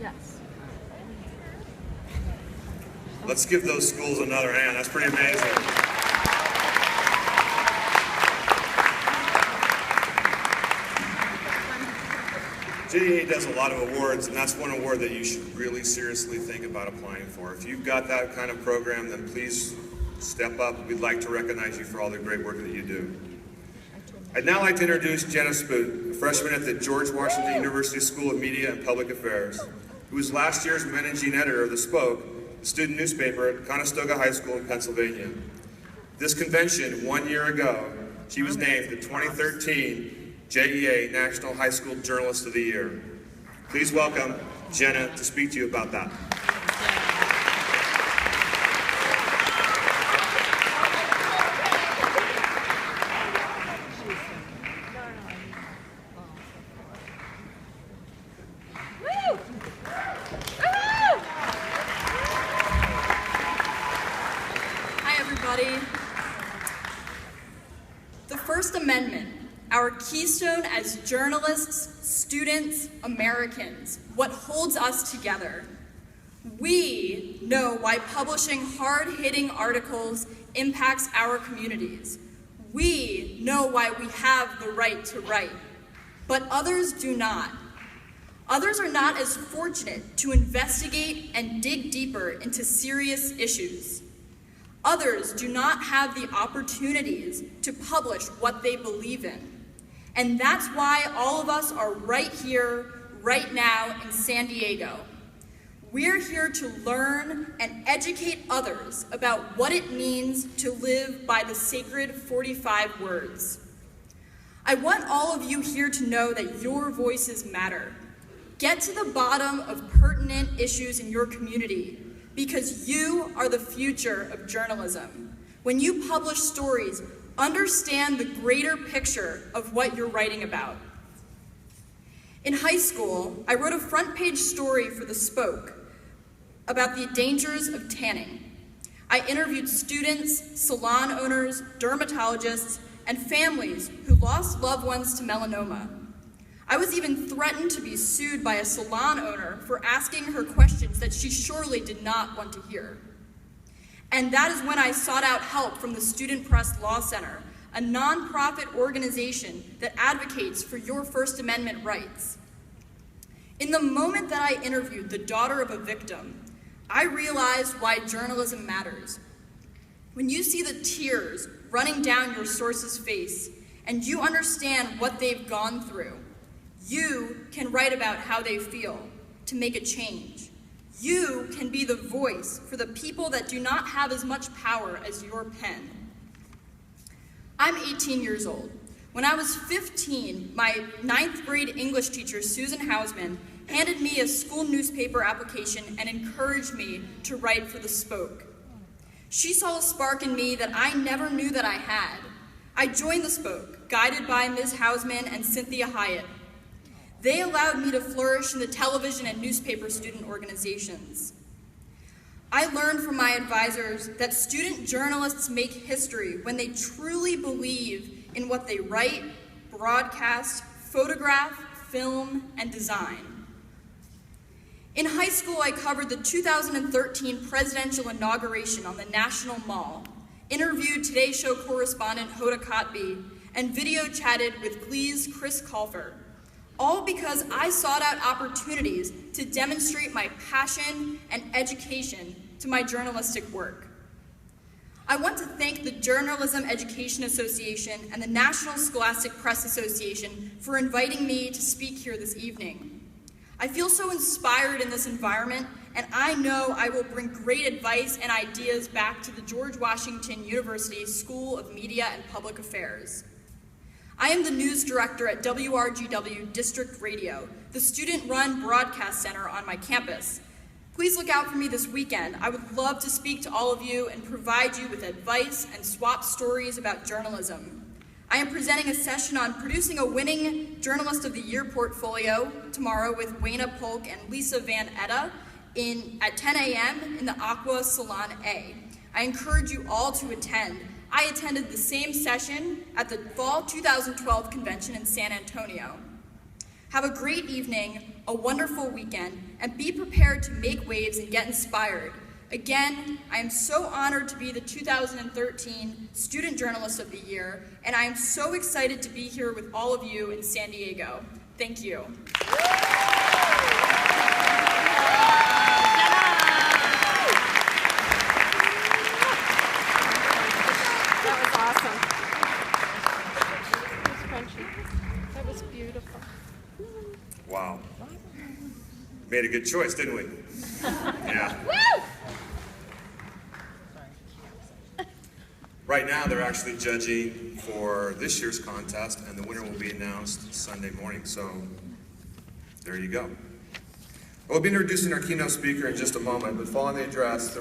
Yes. Let's give those schools another hand. That's pretty amazing. JEA does a lot of awards, and that's one award that you should really seriously think about applying for. If you've got that kind of program, then please step up. We'd like to recognize you for all the great work that you do. I'd now like to introduce Jenna Spoont, a freshman at the George Washington University School of Media and Public Affairs, who was last year's managing editor of The Spoke, the student newspaper at Conestoga High School in Pennsylvania. This convention, 1 year ago, she was named the 2013 JEA National High School Journalist of the Year. Please welcome Jenna to speak to you about that. Hi, everybody. The First Amendment, our keystone as journalists, students, Americans, what holds us together. We know why publishing hard-hitting articles impacts our communities. We know why we have the right to write, but others do not. Others are not as fortunate to investigate and dig deeper into serious issues. Others do not have the opportunities to publish what they believe in. And that's why all of us are right here, right now in San Diego. We're here to learn and educate others about what it means to live by the sacred 45 words. I want all of you here to know that your voices matter. Get to the bottom of pertinent issues in your community, because you are the future of journalism. When you publish stories, understand the greater picture of what you're writing about. In high school, I wrote a front-page story for The Spoke about the dangers of tanning. I interviewed students, salon owners, dermatologists, and families who lost loved ones to melanoma. I was even threatened to be sued by a salon owner for asking her questions that she surely did not want to hear. And that is when I sought out help from the Student Press Law Center, a nonprofit organization that advocates for your First Amendment rights. In the moment that I interviewed the daughter of a victim, I realized why journalism matters. When you see the tears running down your source's face and you understand what they've gone through, you can write about how they feel to make a change. You can be the voice for the people that do not have as much power as your pen. I'm 18 years old. When I was 15, my 9th grade English teacher, Susan Hausman, handed me a school newspaper application and encouraged me to write for The Spoke. She saw a spark in me that I never knew that I had. I joined The Spoke, guided by Ms. Hausman and Cynthia Hyatt. They allowed me to flourish in the television and newspaper student organizations. I learned from my advisors that student journalists make history when they truly believe in what they write, broadcast, photograph, film, and design. In high school, I covered the 2013 presidential inauguration on the National Mall, interviewed Today Show correspondent Hoda Kotb, and video chatted with Glee's Chris Colfer, all because I sought out opportunities to demonstrate my passion and education to my journalistic work. I want to thank the Journalism Education Association and the National Scholastic Press Association for inviting me to speak here this evening. I feel so inspired in this environment, and I know I will bring great advice and ideas back to the George Washington University School of Media and Public Affairs. I am the news director at WRGW District Radio, the student-run broadcast center on my campus. Please look out for me this weekend. I would love to speak to all of you and provide you with advice and swap stories about journalism. I am presenting a session on producing a winning Journalist of the Year portfolio tomorrow with Wayna Polk and Lisa Van Etta at 10 a.m. in the Aqua Salon A. I encourage you all to attend. I attended the same session at the Fall 2012 convention in San Antonio. Have a great evening, a wonderful weekend, and be prepared to make waves and get inspired. Again, I am so honored to be the 2013 Student Journalist of the Year, and I am so excited to be here with all of you in San Diego. Thank you. That was awesome. That was crunchy. That was beautiful. Wow. Made a good choice, didn't we? Yeah. Right now, they're actually judging for this year's contest, and the winner will be announced Sunday morning, so there you go. We'll be introducing our keynote speaker in just a moment, but following the address, there will